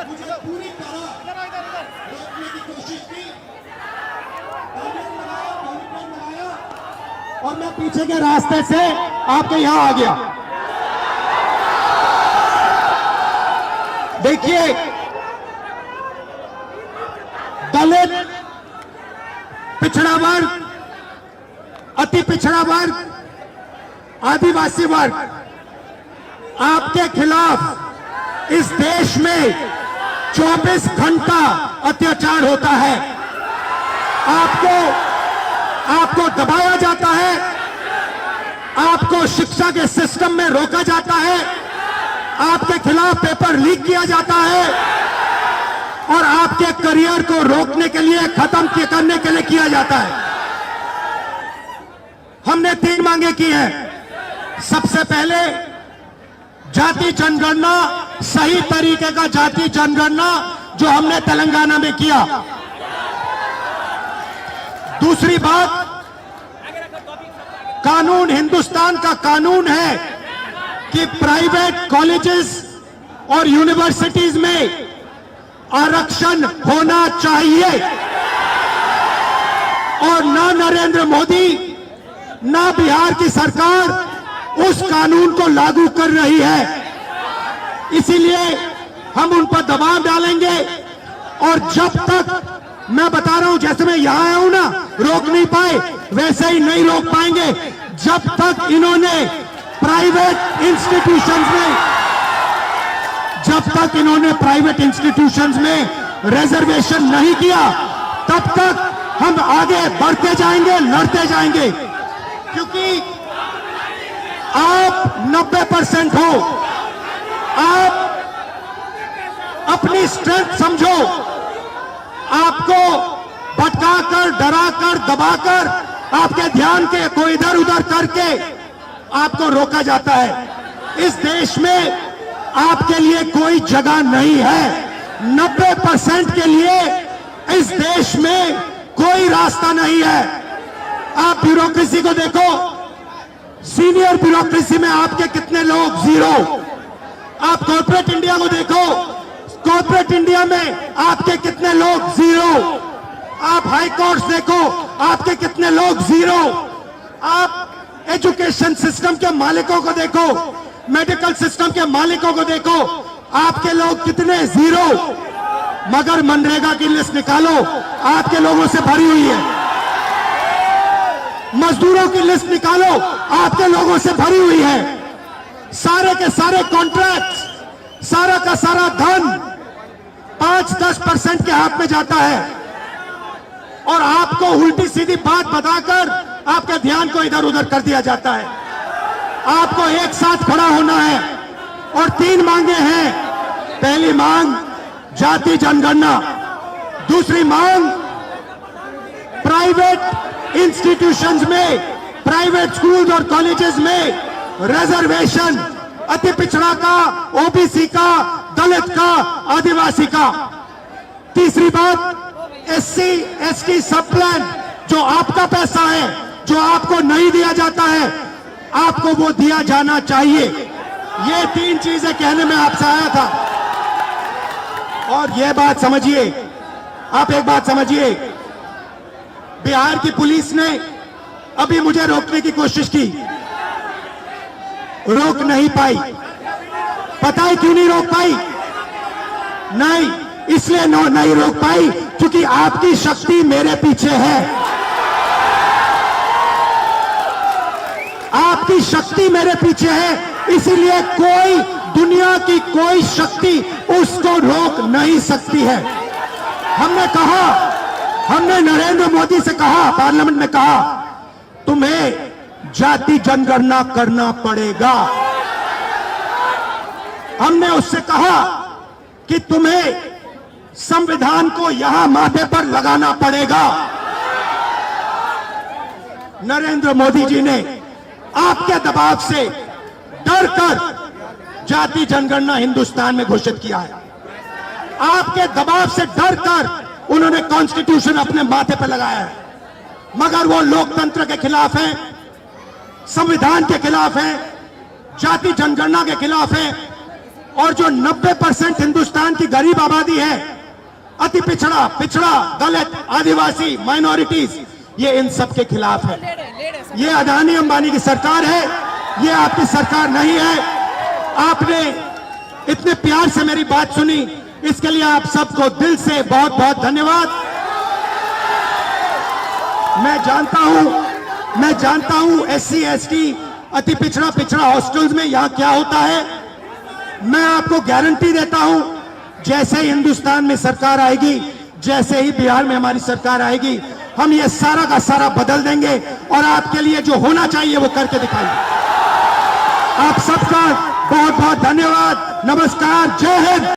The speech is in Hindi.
मुझे पूरी तरह रोकने की कोशिश की, लगाया और मैं पीछे के रास्ते से आपके यहां आ गया। देखिए, दलित, पिछड़ा वर्ग, अति पिछड़ा वर्ग, आदिवासी वर्ग, आपके खिलाफ इस देश में 24 घंटा अत्याचार होता है। आपको दबाया जाता है, आपको शिक्षा के सिस्टम में रोका जाता है, आपके खिलाफ पेपर लीक किया जाता है और आपके करियर को रोकने के लिए, खत्म करने के लिए किया जाता है। हमने 3 मांगे की हैं। सबसे पहले जाति जनगणना, सही तरीके का जाति जनगणना जो हमने तेलंगाना में किया। दूसरी बात, कानून, हिंदुस्तान का कानून है कि प्राइवेट कॉलेजेस और यूनिवर्सिटीज में आरक्षण होना चाहिए और ना नरेंद्र मोदी ना बिहार की सरकार उस कानून को लागू कर रही है। इसीलिए हम उन पर दबाव डालेंगे और जब तक, मैं बता रहा हूं, जैसे मैं यहां आया हूं ना, रोक नहीं पाए, वैसे ही नहीं रोक पाएंगे जब तक इन्होंने प्राइवेट इंस्टीट्यूशंस में रिजर्वेशन नहीं किया, तब तक हम आगे बढ़ते जाएंगे, लड़ते जाएंगे। क्योंकि आप 90% हो, आप अपनी स्ट्रेंथ समझो। आपको भटकाकर, डराकर, दबाकर, आपके ध्यान को इधर उधर करके आपको रोका जाता है। इस देश में आपके लिए कोई जगह नहीं है। 90% के लिए इस देश में कोई रास्ता नहीं है। आप ब्यूरोक्रेसी को देखो, सीनियर ब्यूरोक्रेसी में आपके कितने लोग, 0। आप कॉर्पोरेट इंडिया को देखो, कॉर्पोरेट इंडिया में आपके कितने लोग, 0। आप हाई कोर्ट्स देखो, आपके कितने लोग, 0। आप एजुकेशन सिस्टम के मालिकों को देखो, मेडिकल सिस्टम के मालिकों को देखो, आपके लोग कितने, 0। मगर मनरेगा की लिस्ट निकालो, आपके लोगों से भरी हुई है। मजदूरों की लिस्ट निकालो, आपके लोगों से भरी हुई है। सारे के सारे कॉन्ट्रैक्ट्स, सारा का सारा धन 5-10% के हाथ में जाता है और आपको उल्टी सीधी बात बताकर आपके ध्यान को इधर उधर कर दिया जाता है। आपको एक साथ खड़ा होना है और 3 मांगे हैं। पहली मांग जाति जनगणना, दूसरी मांग प्राइवेट इंस्टीट्यूशंस में, प्राइवेट स्कूल्स और कॉलेजेस में रिजर्वेशन, अति पिछड़ा का, ओबीसी का, दलित का, आदिवासी का। तीसरी बात, SC ST सब प्लान, जो आपका पैसा है, जो आपको नहीं दिया जाता है, आपको वो दिया जाना चाहिए। ये 3 चीजें कहने में आपसे आया था। और ये बात समझिए, आप एक बात समझिए, बिहार की पुलिस ने अभी मुझे रोकने की कोशिश की, रोक नहीं पाई। पता है क्यों नहीं रोक पाई? नहीं, इसलिए नहीं रोक पाई क्योंकि आपकी शक्ति मेरे पीछे है। आपकी शक्ति मेरे पीछे है, इसीलिए कोई, दुनिया की कोई शक्ति उसको रोक नहीं सकती है। हमने नरेंद्र मोदी से कहा, पार्लियामेंट में कहा, तुम्हें जाति जनगणना करना पड़ेगा। हमने उससे कहा कि तुम्हें संविधान को यहां माथे पर लगाना पड़ेगा। नरेंद्र मोदी जी ने आपके दबाव से डरकर जाति जनगणना हिंदुस्तान में घोषित किया है। आपके दबाव से डरकर उन्होंने कॉन्स्टिट्यूशन अपने माथे पर लगाया है। मगर वो लोकतंत्र के खिलाफ है, संविधान के खिलाफ है, जाति जनगणना के खिलाफ है। और जो 90% हिंदुस्तान की गरीब आबादी बाकी है, अति पिछड़ा, पिछड़ा, दलित, आदिवासी, माइनॉरिटीज, ये इन सब के खिलाफ है। ये अदानी अंबानी की सरकार है, ये आपकी सरकार नहीं है। आपने इतने प्यार से मेरी बात सुनी, इसके लिए आप सबको दिल से बहुत बहुत धन्यवाद। मैं जानता हूं SC ST अति पिछड़ा पिछड़ा हॉस्टल्स में यहां क्या होता है। मैं आपको गारंटी देता हूं, जैसे ही हिंदुस्तान में सरकार आएगी, जैसे ही बिहार में हमारी सरकार आएगी, हम ये सारा का सारा बदल देंगे और आपके लिए जो होना चाहिए वो करके दिखाएंगे। आप सबका बहुत बहुत धन्यवाद। नमस्कार, जय हिंद।